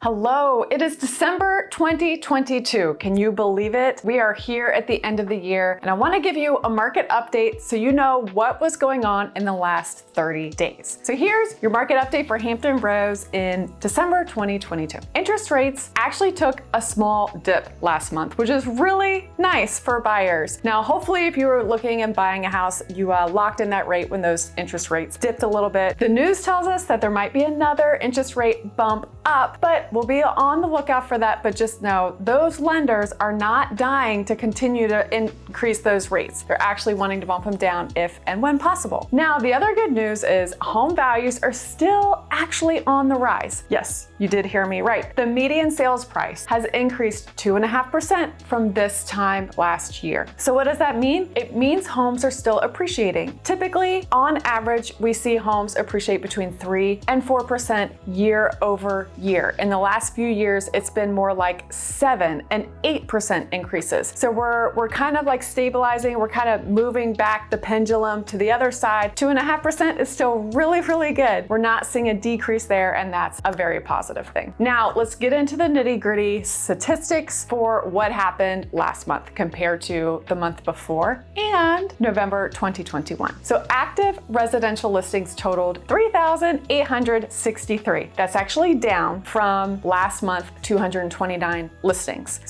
Hello, it is December 2022. Can you believe it? We are here at the end of the year, and I want to give you a market update so you know what was going on in the last 30 days. So here's your market update for Hampton Roads in December 2022. Interest rates actually took a small dip last month, which is really nice for buyers. Now, hopefully if you were looking and buying a house, you locked in that rate when those interest rates dipped a little bit. The news tells us that there might be another interest rate bump up, but we'll be on the lookout for that, but just know those lenders are not dying to continue to increase those rates. They're actually wanting to bump them down if and when possible. Now, the other good news is home values are still actually on the rise. Yes, you did hear me right. The median sales price has increased 2.5% from this time last year. So what does that mean? It means homes are still appreciating. Typically, on average, we see homes appreciate between 3 and 4% year over year. In the last few years, it's been more like 7 and 8% increases. So we're kind of like stabilizing. We're kind of moving back the pendulum to the other side. 2.5% is still really, really good. We're not seeing a decrease there, and that's a very positive thing. Now, let's get into the nitty-gritty statistics for what happened last month compared to the month before and November 2021. So active residential listings totaled 3,863. That's actually down from last month, 229 listings.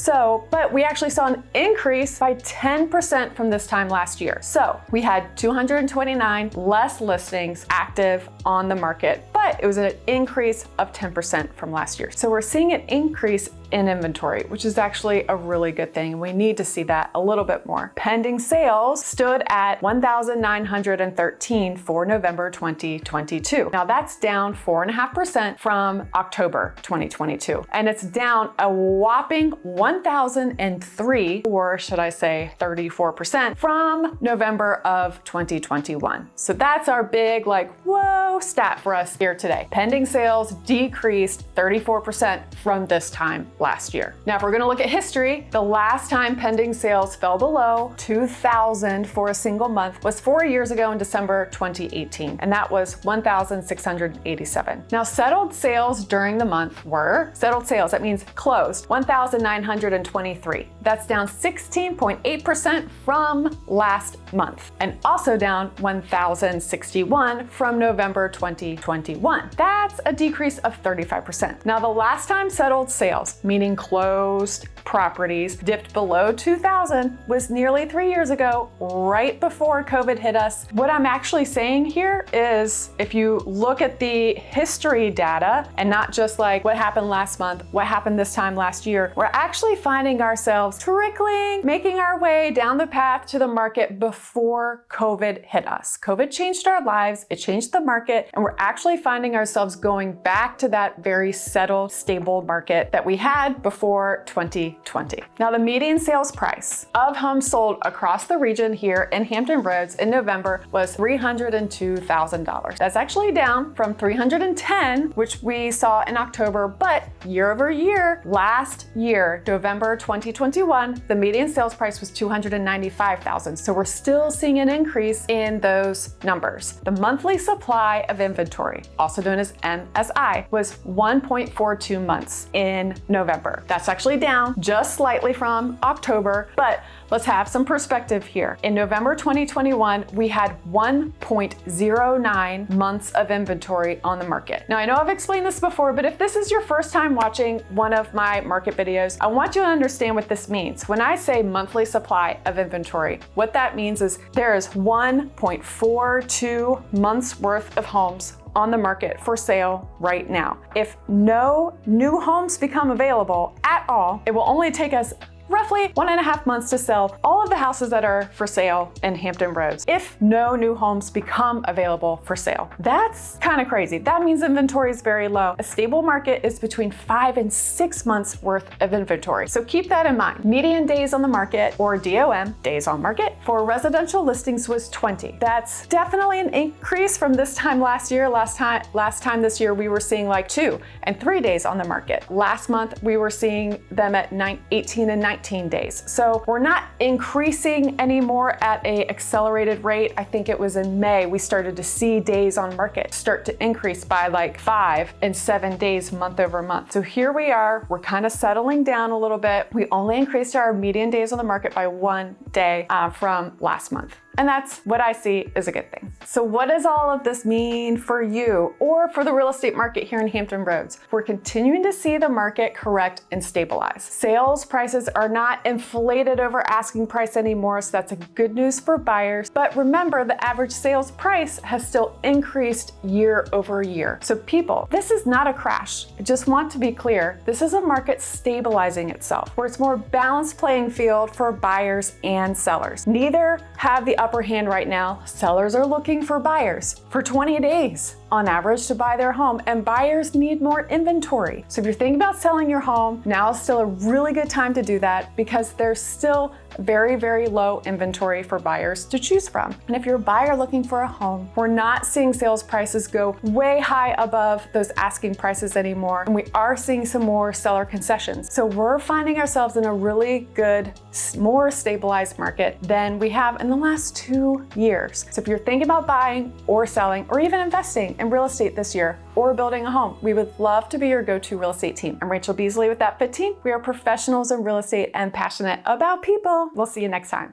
But we actually saw an increase by 10% from this time last year. So we had 229 less listings active on the market, but it was an increase of 10% from last year. So we're seeing an increase in inventory, which is actually a really good thing. We need to see that a little bit more. Pending sales stood at 1,913 for November 2022. Now that's down 4.5% from October 2022. And it's down a whopping 1,003, or should I say 34% from November of 2021. So that's our big whoa stat for us here today. Pending sales decreased 34% from this time last year. Now, if we're going to look at history, the last time pending sales fell below 2,000 for a single month was 4 years ago in December 2018, and that was 1,687. Now, settled sales during the month were, settled sales, that means closed, 1,923. That's down 16.8% from last month, and also down 1,061 from November 2021. That's a decrease of 35%. Now, the last time settled sales, meaning closed properties, dipped below 2,000 was nearly 3 years ago, right before COVID hit us. What I'm actually saying here is if you look at the history data and not just like what happened last month, what happened this time last year, we're actually finding ourselves trickling, making our way down the path to the market before COVID hit us. COVID changed our lives, it changed the market, and we're actually finding ourselves going back to that very settled, stable market that we had before 2020. Now, the median sales price of homes sold across the region here in Hampton Roads in November was $302,000. That's actually down from $310,000, which we saw in October, but year over year, last year, November 2021, the median sales price was $295,000. So we're still seeing an increase in those numbers. The monthly supply of inventory, also known as MSI, was 1.42 months in November. That's actually down just slightly from October, but let's have some perspective here. In November 2021, we had 1.09 months of inventory on the market. Now, I know I've explained this before, but if this is your first time watching one of my market videos, I want you to understand what this means. When I say monthly supply of inventory, what that means is there is 1.42 months worth of homes on the market for sale right now. If no new homes become available at all, it will only take us roughly 1.5 months to sell all of the houses that are for sale in Hampton Roads if no new homes become available for sale. That's kind of crazy. That means inventory is very low. A stable market is between 5 and 6 months worth of inventory. So keep that in mind. Median days on the market, or DOM, days on market, for residential listings was 20. That's definitely an increase from this time last year. Last time this year, we were seeing like 2 and 3 days on the market. Last month, we were seeing them at 18 and 19 19 days. So we're not increasing anymore at a accelerated rate. I think it was in May we started to see days on market start to increase by like 5 and 7 days month over month. So here we are, we're kind of settling down a little bit. We only increased our median days on the market by 1 day from last month. And that's what I see as a good thing. So what does all of this mean for you or for the real estate market here in Hampton Roads? We're continuing to see the market correct and stabilize. Sales prices are not inflated over asking price anymore, so that's a good news for buyers. But remember, the average sales price has still increased year over year. So people, this is not a crash. I just want to be clear, this is a market stabilizing itself, where it's more balanced playing field for buyers and sellers. Neither have the upper hand right now. Sellers are looking for buyers for 20 days on average to buy their home, and buyers need more inventory. So if you're thinking about selling your home, now is still a really good time to do that because there's still very, very low inventory for buyers to choose from. And if you're a buyer looking for a home, we're not seeing sales prices go way high above those asking prices anymore. And we are seeing some more seller concessions. So we're finding ourselves in a really good, more stabilized market than we have in the last 2 years. So if you're thinking about buying or selling or even investing in real estate this year or building a home, we would love to be your go-to real estate team. I'm Rachel Beasley with That Fit Team. We are professionals in real estate and passionate about people. We'll see you next time.